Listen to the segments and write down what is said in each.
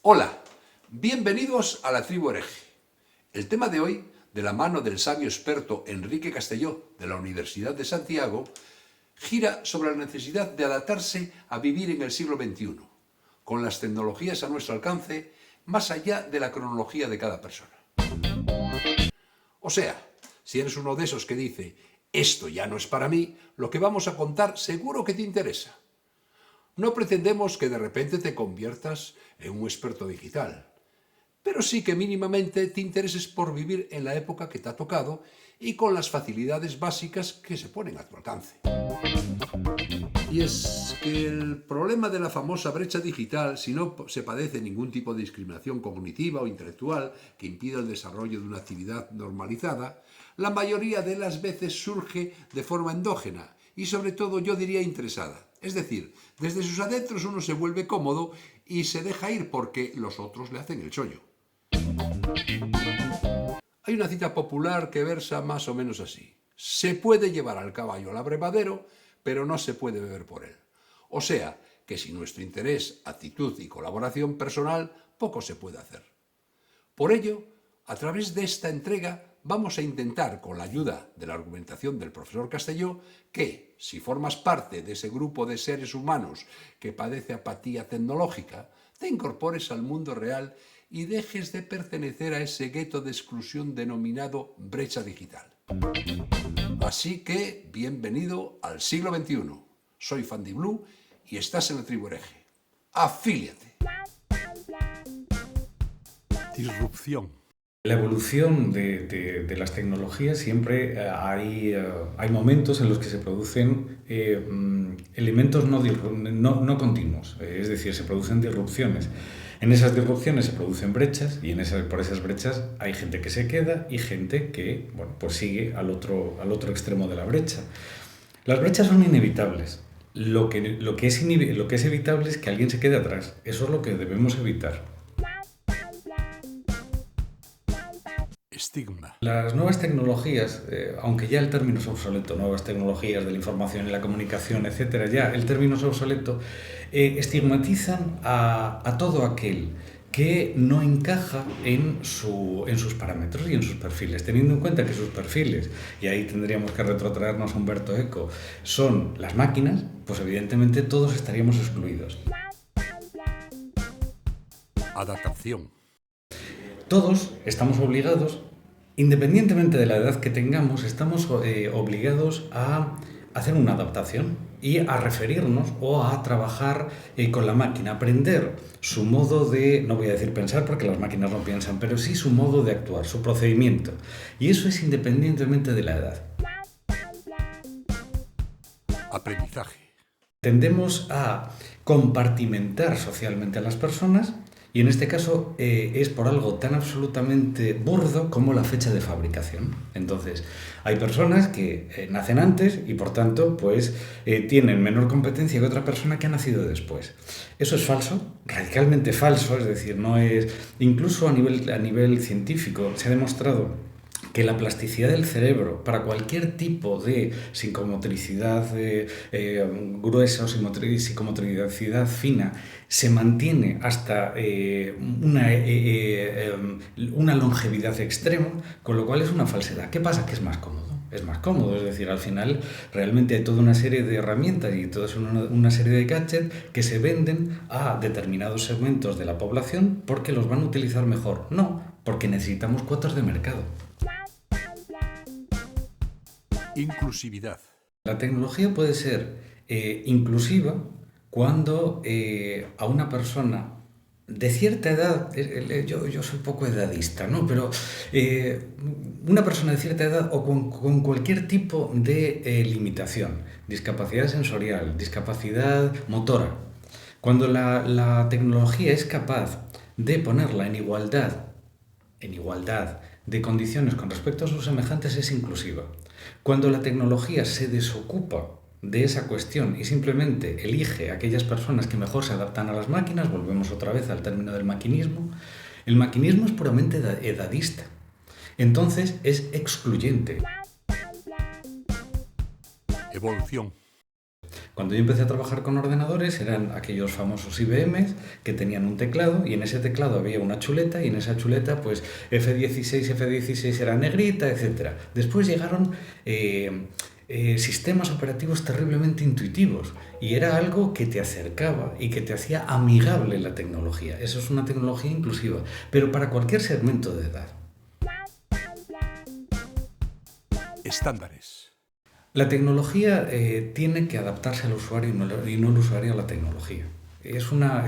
Hola, bienvenidos a la Tribu Hereje. El tema de hoy, de la mano del sabio experto Enrique Castelló de la Universidad de Santiago, gira sobre la necesidad de adaptarse a vivir en el siglo XXI, con las tecnologías a nuestro alcance, más allá de la cronología de cada persona. O sea, si eres uno de esos que dice, esto ya no es para mí, lo que vamos a contar seguro que te interesa. No pretendemos que de repente te conviertas en un experto digital, pero sí que mínimamente te intereses por vivir en la época que te ha tocado y con las facilidades básicas que se ponen a tu alcance. Y es que el problema de la famosa brecha digital, si no se padece ningún tipo de discriminación cognitiva o intelectual que impida el desarrollo de una actividad normalizada, la mayoría de las veces surge de forma endógena y sobre todo yo diría interesada. Es decir, desde sus adentros uno se vuelve cómodo y se deja ir porque los otros le hacen el chollo. Hay una cita popular que versa más o menos así. Se puede llevar al caballo al abrevadero, pero no se puede beber por él. O sea, que sin nuestro interés, actitud y colaboración personal, poco se puede hacer. Por ello, a través de esta entrega vamos a intentar, con la ayuda de la argumentación del profesor Castelló, que, si formas parte de ese grupo de seres humanos que padece apatía tecnológica, te incorpores al mundo real y dejes de pertenecer a ese gueto de exclusión denominado brecha digital. Así que, bienvenido al siglo XXI. Soy Fandy Blue y estás en la Tribu Hereje. ¡Afíliate! Disrupción. La evolución de las tecnologías siempre hay momentos en los que se producen elementos no continuos, es decir, se producen disrupciones. En esas disrupciones se producen brechas y por esas brechas hay gente que se queda y gente que pues sigue al otro extremo de la brecha. Las brechas son inevitables. Lo que es evitable es que alguien se quede atrás. Eso es lo que debemos evitar. Estigma. Las nuevas tecnologías, aunque ya el término es obsoleto, nuevas tecnologías de la información y la comunicación, etcétera, ya el término es obsoleto, estigmatizan a todo aquel que no encaja en sus parámetros y en sus perfiles, teniendo en cuenta que sus perfiles, y ahí tendríamos que retrotraernos a Humberto Eco, son las máquinas, pues evidentemente todos estaríamos excluidos. Adaptación. Todos estamos obligados, independientemente de la edad que tengamos, estamos obligados a hacer una adaptación y a referirnos o a trabajar con la máquina, aprender su modo de, no voy a decir pensar porque las máquinas no piensan, pero sí su modo de actuar, su procedimiento. Y eso es independientemente de la edad. Aprendizaje. Tendemos a compartimentar socialmente a las personas. Y en este caso es por algo tan absolutamente burdo como la fecha de fabricación. Entonces, hay personas que nacen antes y por tanto pues tienen menor competencia que otra persona que ha nacido después. Eso es falso, radicalmente falso, es decir, no es... Incluso a nivel científico se ha demostrado que la plasticidad del cerebro para cualquier tipo de psicomotricidad gruesa o psicomotricidad fina se mantiene hasta una longevidad extrema, con lo cual es una falsedad. ¿Qué pasa? Que es más cómodo. Es más cómodo, es decir, al final realmente hay toda una serie de herramientas y toda una serie de gadgets que se venden a determinados segmentos de la población porque los van a utilizar mejor. No, porque necesitamos cuotas de mercado. Inclusividad. La tecnología puede ser inclusiva cuando a una persona de cierta edad, yo soy poco edadista, ¿no? Pero una persona de cierta edad o con cualquier tipo de limitación, discapacidad sensorial, discapacidad motora, cuando la tecnología es capaz de ponerla en igualdad de condiciones con respecto a sus semejantes, es inclusiva. Cuando la tecnología se desocupa de esa cuestión y simplemente elige a aquellas personas que mejor se adaptan a las máquinas, volvemos otra vez al término del maquinismo, el maquinismo es puramente edadista. Entonces es excluyente. Evolución. Cuando yo empecé a trabajar con ordenadores eran aquellos famosos IBMs que tenían un teclado y en ese teclado había una chuleta y en esa chuleta pues F16 era negrita, etc. Después llegaron sistemas operativos terriblemente intuitivos y era algo que te acercaba y que te hacía amigable la tecnología. Eso es una tecnología inclusiva, pero para cualquier segmento de edad. Estándares. La tecnología tiene que adaptarse al usuario y no el usuario a la tecnología. Es una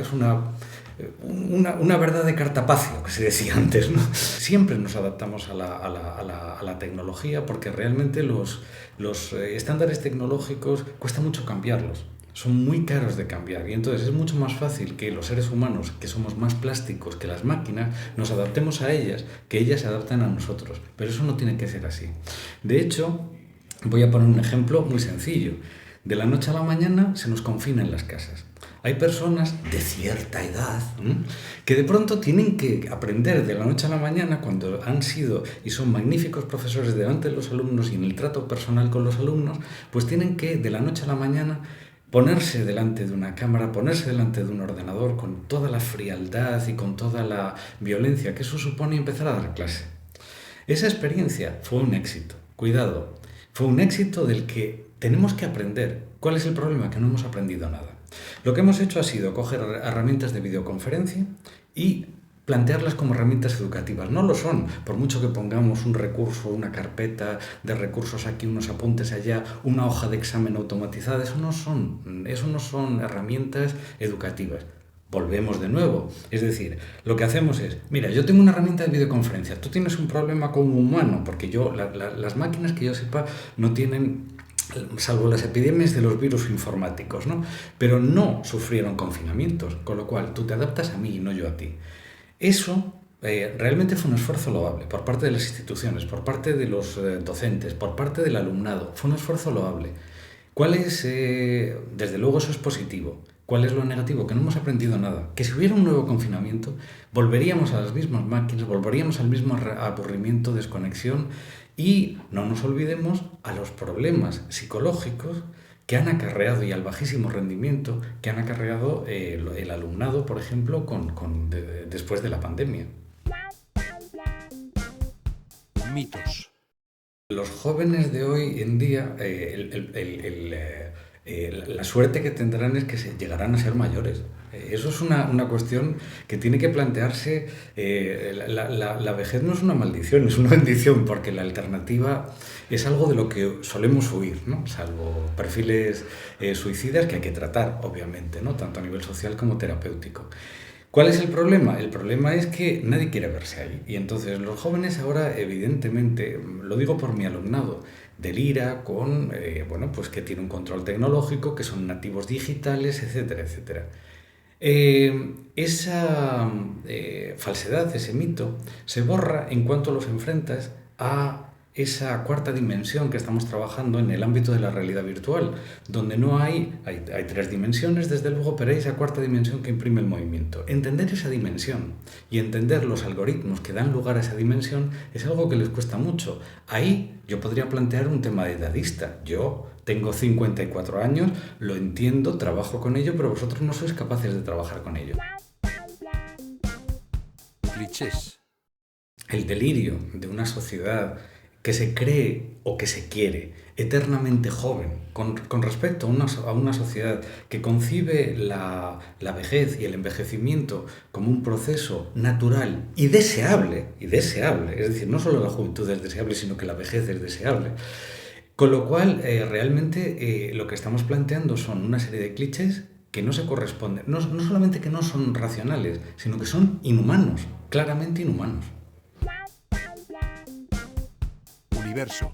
verdad de cartapacio, que se decía antes, ¿no? Siempre nos adaptamos a la tecnología porque realmente los estándares tecnológicos cuesta mucho cambiarlos. Son muy caros de cambiar y entonces es mucho más fácil que los seres humanos, que somos más plásticos que las máquinas, nos adaptemos a ellas, que ellas se adapten a nosotros. Pero eso no tiene que ser así. De hecho, voy a poner un ejemplo muy sencillo. De la noche a la mañana se nos confina en las casas. Hay personas de cierta edad que de pronto tienen que aprender de la noche a la mañana, cuando han sido y son magníficos profesores delante de los alumnos y en el trato personal con los alumnos, pues tienen que de la noche a la mañana ponerse delante de una cámara, ponerse delante de un ordenador con toda la frialdad y con toda la violencia que eso supone y empezar a dar clase. Esa experiencia fue un éxito. Cuidado, fue un éxito del que tenemos que aprender. ¿Cuál es el problema? Que no hemos aprendido nada. Lo que hemos hecho ha sido coger herramientas de videoconferencia y plantearlas como herramientas educativas. No lo son, por mucho que pongamos un recurso, una carpeta de recursos aquí, unos apuntes allá, una hoja de examen automatizada. Eso no son herramientas educativas. Volvemos de nuevo. Es decir, lo que hacemos es, mira, yo tengo una herramienta de videoconferencia, tú tienes un problema como humano, porque las máquinas que yo sepa no tienen, salvo las epidemias de los virus informáticos, ¿no? Pero no sufrieron confinamientos, con lo cual tú te adaptas a mí y no yo a ti. Eso realmente fue un esfuerzo loable por parte de las instituciones, por parte de los docentes, por parte del alumnado. Fue un esfuerzo loable. ¿Cuál es, desde luego eso es positivo? ¿Cuál es lo negativo? Que no hemos aprendido nada. Que si hubiera un nuevo confinamiento, volveríamos a las mismas máquinas, volveríamos al mismo aburrimiento, desconexión y no nos olvidemos a los problemas psicológicos que han acarreado y al bajísimo rendimiento que han acarreado el alumnado, por ejemplo, después de la pandemia. Mitos. Los jóvenes de hoy en día, la suerte que tendrán es que llegarán a ser mayores. Eso es una cuestión que tiene que plantearse. La vejez no es una maldición, es una bendición, porque la alternativa es algo de lo que solemos huir, ¿no? Salvo perfiles suicidas que hay que tratar, obviamente, ¿no? Tanto a nivel social como terapéutico. ¿Cuál es el problema? El problema es que nadie quiere verse ahí. Y entonces los jóvenes ahora, evidentemente, lo digo por mi alumnado, delira con, pues que tiene un control tecnológico, que son nativos digitales, etcétera, etcétera. Esa falsedad, ese mito, se borra en cuanto los enfrentas a esa cuarta dimensión que estamos trabajando en el ámbito de la realidad virtual, donde no hay tres dimensiones, desde luego, pero hay esa cuarta dimensión que imprime el movimiento. Entender esa dimensión y entender los algoritmos que dan lugar a esa dimensión es algo que les cuesta mucho. Ahí yo podría plantear un tema de edadista. Yo tengo 54 años, lo entiendo, trabajo con ello, pero vosotros no sois capaces de trabajar con ello. Clichés. El delirio de una sociedad que se cree o que se quiere eternamente joven con respecto a una sociedad que concibe la vejez y el envejecimiento como un proceso natural y deseable, es decir, no solo la juventud es deseable, sino que la vejez es deseable. Con lo cual, realmente lo que estamos planteando son una serie de clichés que no se corresponden, no solamente que no son racionales, sino que son inhumanos, claramente inhumanos. Universo.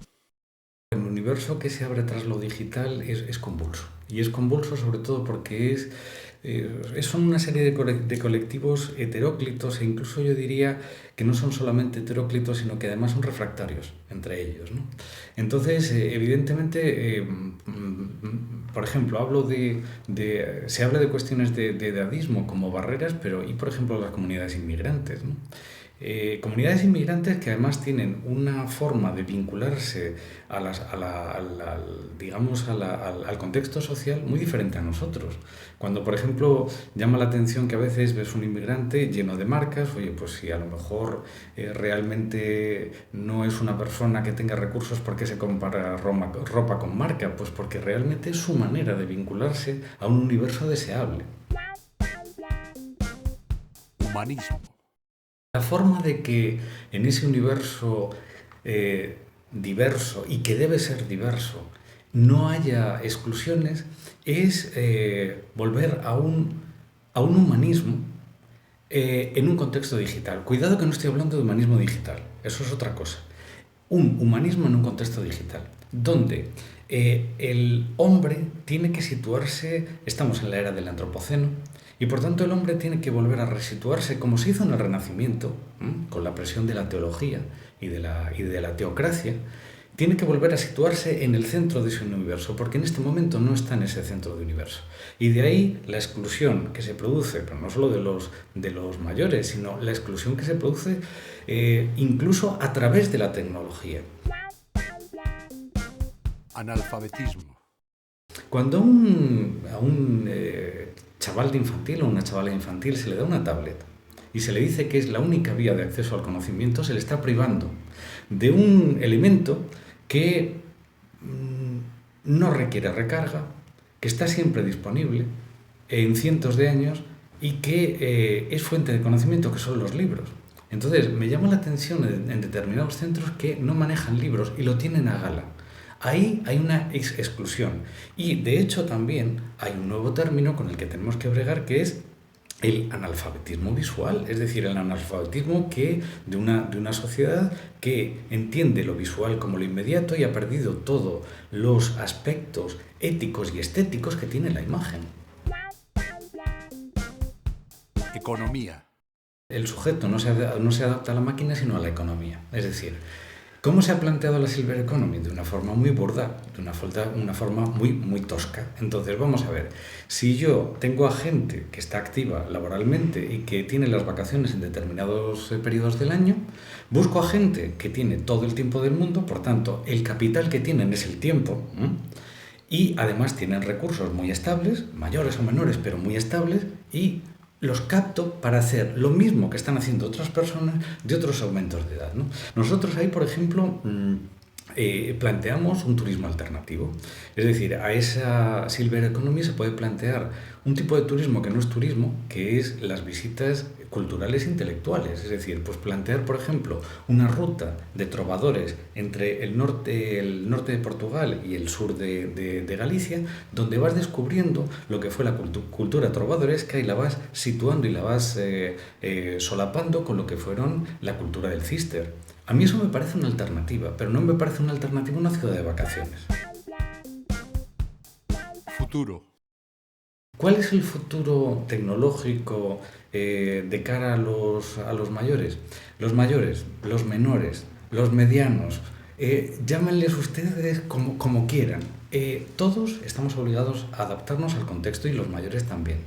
El universo que se abre tras lo digital es convulso. Y es convulso sobre todo porque son una serie de colectivos heteróclitos e incluso yo diría que no son solamente heteróclitos, sino que además son refractarios entre ellos, ¿no? Entonces, evidentemente, por ejemplo, se habla de cuestiones de edadismo como barreras, pero y por ejemplo las comunidades inmigrantes, ¿no? Comunidades inmigrantes que además tienen una forma de vincularse digamos, al contexto social muy diferente a nosotros. Cuando, por ejemplo, llama la atención que a veces ves un inmigrante lleno de marcas, oye, pues si a lo mejor realmente no es una persona que tenga recursos, ¿por qué se compara ropa con marca? Pues porque realmente es su manera de vincularse a un universo deseable. Humanismo. La forma de que en ese universo diverso y que debe ser diverso no haya exclusiones es volver a un humanismo en un contexto digital. Cuidado que no estoy hablando de humanismo digital, eso es otra cosa. Un humanismo en un contexto digital, donde el hombre tiene que situarse, estamos en la era del antropoceno, y por tanto el hombre tiene que volver a resituarse como se hizo en el Renacimiento, con la presión de la teología y de la teocracia, tiene que volver a situarse en el centro de ese universo, porque en este momento no está en ese centro de universo. Y de ahí la exclusión que se produce, pero no solo de los mayores, sino la exclusión que se produce incluso a través de la tecnología. Analfabetismo. Cuando a un chaval de infantil o una chavala infantil se le da una tablet y se le dice que es la única vía de acceso al conocimiento, se le está privando de un elemento que no requiere recarga, que está siempre disponible en cientos de años y que es fuente de conocimiento, que son los libros. Entonces, me llama la atención en determinados centros que no manejan libros y lo tienen a gala. Ahí hay una exclusión. Y, de hecho, también hay un nuevo término con el que tenemos que bregar, que es el analfabetismo visual, es decir, el analfabetismo de una sociedad que entiende lo visual como lo inmediato y ha perdido todos los aspectos éticos y estéticos que tiene la imagen. Economía. El sujeto no se adapta a la máquina, sino a la economía. Es decir, ¿cómo se ha planteado la Silver Economy? De una forma muy burda, de una forma muy tosca. Entonces, vamos a ver, si yo tengo a gente que está activa laboralmente y que tiene las vacaciones en determinados periodos del año, busco a gente que tiene todo el tiempo del mundo, por tanto, el capital que tienen es el tiempo, y además tienen recursos muy estables, mayores o menores, pero muy estables, y los capto para hacer lo mismo que están haciendo otras personas de otros segmentos de edad, ¿no? Nosotros ahí, por ejemplo, planteamos un turismo alternativo. Es decir, a esa Silver Economy se puede plantear un tipo de turismo que no es turismo, que es las visitas culturales e intelectuales. Es decir, pues plantear, por ejemplo, una ruta de trovadores entre el norte de Portugal y el sur de Galicia, donde vas descubriendo lo que fue la cultura trovadoresca y la vas situando y la vas solapando con lo que fueron la cultura del Cister. A mí eso me parece una alternativa, pero no me parece una alternativa a una ciudad de vacaciones. Futuro. ¿Cuál es el futuro tecnológico de cara a los mayores? Los mayores, los menores, los medianos, llámenles ustedes como quieran. Todos estamos obligados a adaptarnos al contexto y los mayores también.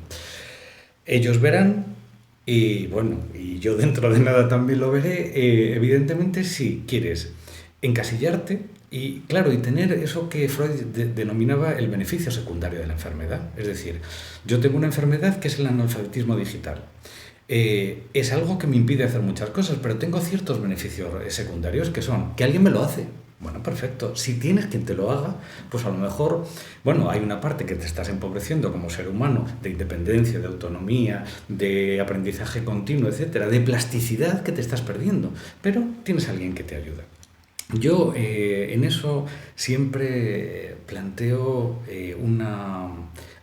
Ellos verán, y bueno, y yo dentro de nada también lo veré, evidentemente si quieres encasillarte y, claro, y tener eso que Freud denominaba el beneficio secundario de la enfermedad. Es decir, yo tengo una enfermedad que es el analfabetismo digital. Es algo que me impide hacer muchas cosas, pero tengo ciertos beneficios secundarios que son que alguien me lo hace. Bueno, perfecto. Si tienes quien te lo haga, pues a lo mejor, bueno, hay una parte que te estás empobreciendo como ser humano, de independencia, de autonomía, de aprendizaje continuo, etcétera, de plasticidad que te estás perdiendo, pero tienes a alguien que te ayuda. Yo en eso siempre planteo una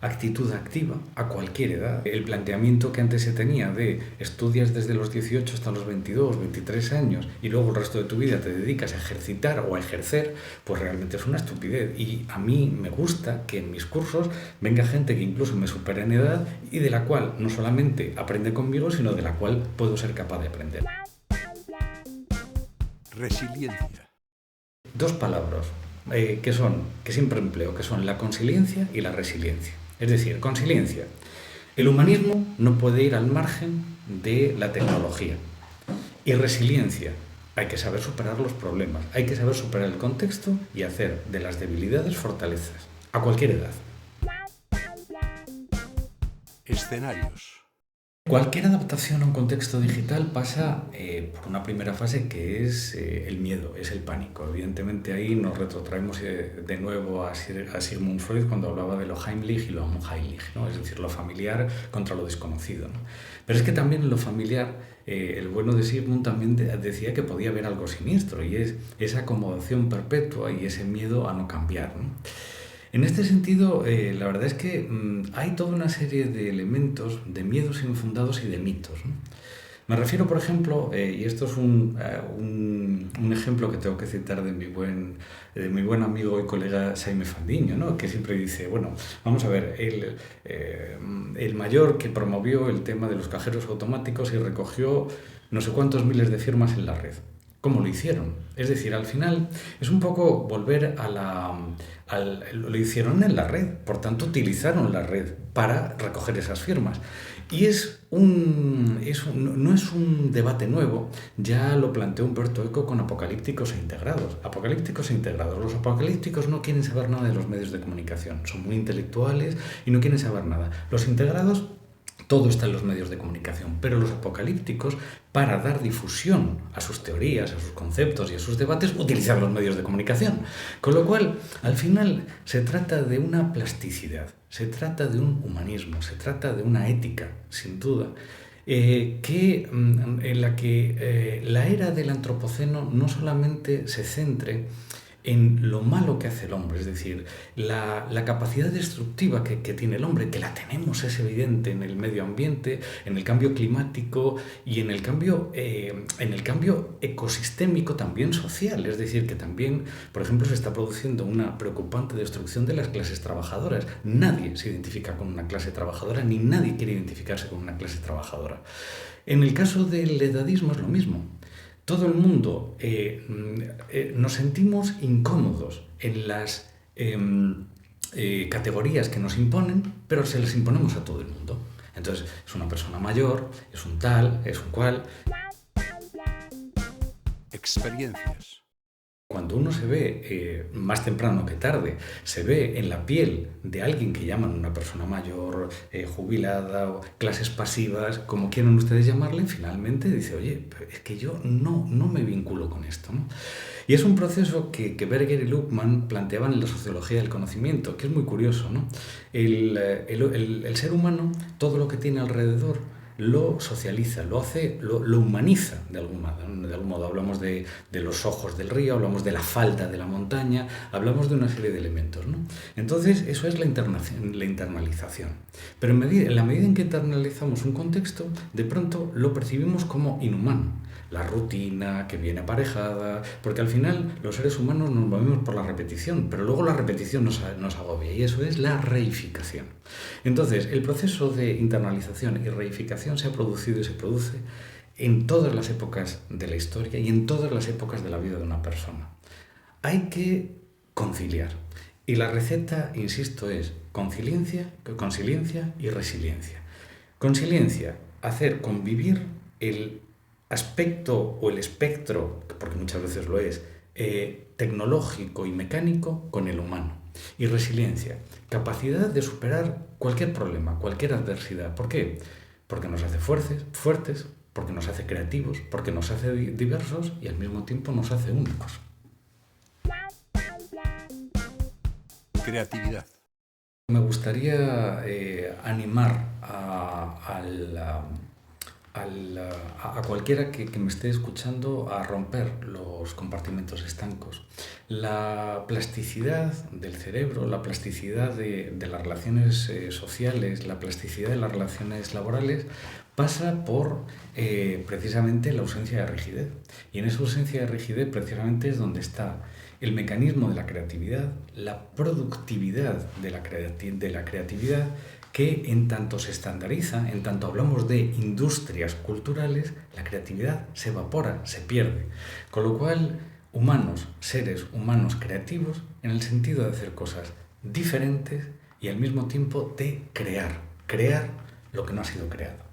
actitud activa a cualquier edad. El planteamiento que antes se tenía de estudias desde los 18 hasta los 22, 23 años y luego el resto de tu vida te dedicas a ejercitar o a ejercer, pues realmente es una estupidez. Y a mí me gusta que en mis cursos venga gente que incluso me supera en edad y de la cual no solamente aprende conmigo, sino de la cual puedo ser capaz de aprender. Resiliencia. Dos palabras que siempre empleo, que son la consiliencia y la resiliencia. Es decir, consiliencia. El humanismo no puede ir al margen de la tecnología. Y resiliencia. Hay que saber superar los problemas, hay que saber superar el contexto y hacer de las debilidades fortalezas, a cualquier edad. Escenarios. Cualquier adaptación a un contexto digital pasa por una primera fase que es el miedo, es el pánico. Evidentemente ahí nos retrotraemos de nuevo a Sigmund Freud cuando hablaba de lo Heimlich y lo Unheimlich, ¿no? Es decir, lo familiar contra lo desconocido, ¿no? Pero es que también en lo familiar, el bueno de Sigmund también decía que podía haber algo siniestro y es esa acomodación perpetua y ese miedo a no cambiar, ¿no? En este sentido, la verdad es que hay toda una serie de elementos, de miedos infundados y de mitos, ¿no? Me refiero, por ejemplo, y esto es un ejemplo que tengo que citar de mi buen amigo y colega Jaime Fandiño, ¿no? Que siempre dice, bueno, vamos a ver, el mayor que promovió el tema de los cajeros automáticos y recogió no sé cuántos miles de firmas en la red. ¿Cómo lo hicieron? Es decir, al final es un poco volver lo hicieron en la red, por tanto utilizaron la red para recoger esas firmas. Y no es un debate nuevo, ya lo planteó Umberto Eco con apocalípticos e integrados. Apocalípticos e integrados. Los apocalípticos no quieren saber nada de los medios de comunicación, son muy intelectuales y no quieren saber nada. Los integrados, todo está en los medios de comunicación, pero los apocalípticos, para dar difusión a sus teorías, a sus conceptos y a sus debates, utilizan los medios de comunicación. Con lo cual, al final, se trata de una plasticidad, se trata de un humanismo, se trata de una ética, sin duda, en la que la era del antropoceno no solamente se centre en lo malo que hace el hombre, es decir, la capacidad destructiva que tiene el hombre, que la tenemos, es evidente en el medio ambiente, en el cambio climático y en el cambio ecosistémico también social, es decir, que también, por ejemplo, se está produciendo una preocupante destrucción de las clases trabajadoras. Nadie se identifica con una clase trabajadora, ni nadie quiere identificarse con una clase trabajadora. En el caso del edadismo es lo mismo. Todo el mundo nos sentimos incómodos en las categorías que nos imponen, pero se las imponemos a todo el mundo. Entonces, es una persona mayor, es un tal, es un cual. Experiencias. Cuando uno se ve, más temprano que tarde, se ve en la piel de alguien que llaman una persona mayor, jubilada, o clases pasivas, como quieran ustedes llamarle, finalmente dice, oye, es que yo no me vinculo con esto, ¿no? Y es un proceso que Berger y Luhmann planteaban en la sociología del conocimiento, que es muy curioso, ¿no? El ser humano, todo lo que tiene alrededor, lo socializa, lo humaniza de algún modo. Hablamos de los ojos del río, hablamos de la falda de la montaña, hablamos de una serie de elementos, ¿no? Entonces, eso es la internalización. Pero en la medida en que internalizamos un contexto, de pronto lo percibimos como inhumano. La rutina que viene aparejada, porque al final los seres humanos nos movemos por la repetición, pero luego la repetición nos agobia y eso es la reificación. Entonces, el proceso de internalización y reificación se ha producido y se produce en todas las épocas de la historia y en todas las épocas de la vida de una persona. Hay que conciliar. Y la receta, insisto, es consiliencia y resiliencia. Consiliencia, hacer convivir el aspecto o el espectro, porque muchas veces lo es, tecnológico y mecánico con el humano. Y resiliencia, capacidad de superar cualquier problema, cualquier adversidad. ¿Por qué? Porque nos hace fuertes, porque nos hace creativos, porque nos hace diversos y al mismo tiempo nos hace únicos. Creatividad. Me gustaría animar a cualquiera que me esté escuchando a romper los compartimentos estancos. La plasticidad del cerebro, la plasticidad de las relaciones sociales, la plasticidad de las relaciones laborales pasa por precisamente la ausencia de rigidez. Y en esa ausencia de rigidez precisamente es donde está el mecanismo de la creatividad, la productividad de la creatividad, que en tanto se estandariza, en tanto hablamos de industrias culturales, la creatividad se evapora, se pierde. Con lo cual, seres humanos creativos, en el sentido de hacer cosas diferentes y al mismo tiempo de crear lo que no ha sido creado.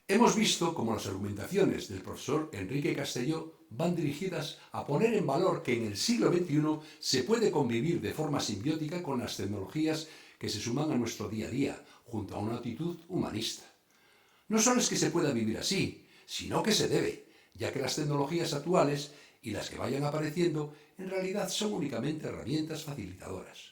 Hemos visto cómo las argumentaciones del profesor Enrique Castelló van dirigidas a poner en valor que en el siglo XXI se puede convivir de forma simbiótica con las tecnologías que se suman a nuestro día a día, junto a una actitud humanista. No solo es que se pueda vivir así, sino que se debe, ya que las tecnologías actuales y las que vayan apareciendo en realidad son únicamente herramientas facilitadoras.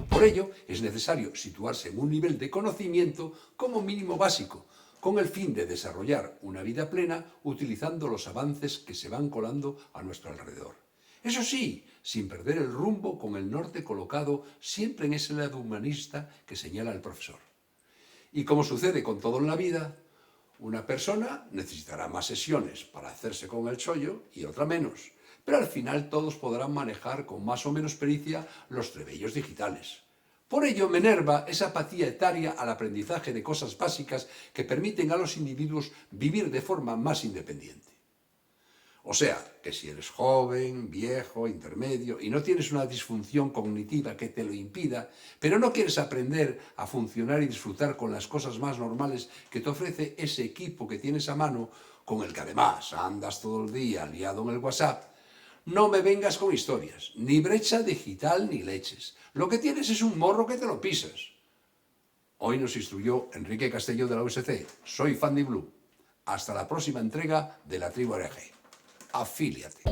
Por ello, es necesario situarse en un nivel de conocimiento como mínimo básico, con el fin de desarrollar una vida plena utilizando los avances que se van colando a nuestro alrededor. Eso sí, sin perder el rumbo con el norte colocado siempre en ese lado humanista que señala el profesor. Y como sucede con todo en la vida, una persona necesitará más sesiones para hacerse con el chollo y otra menos, pero al final todos podrán manejar con más o menos pericia los trebellos digitales. Por ello me enerva esa apatía etaria al aprendizaje de cosas básicas que permiten a los individuos vivir de forma más independiente. O sea, que si eres joven, viejo, intermedio y no tienes una disfunción cognitiva que te lo impida, pero no quieres aprender a funcionar y disfrutar con las cosas más normales que te ofrece ese equipo que tienes a mano, con el que además andas todo el día liado en el WhatsApp, no me vengas con historias, ni brecha digital ni leches. Lo que tienes es un morro que te lo pisas. Hoy nos instruyó Enrique Castelló de la USC. Soy Fanny Blue. Hasta la próxima entrega de La Tribu Hereje. Afíliate.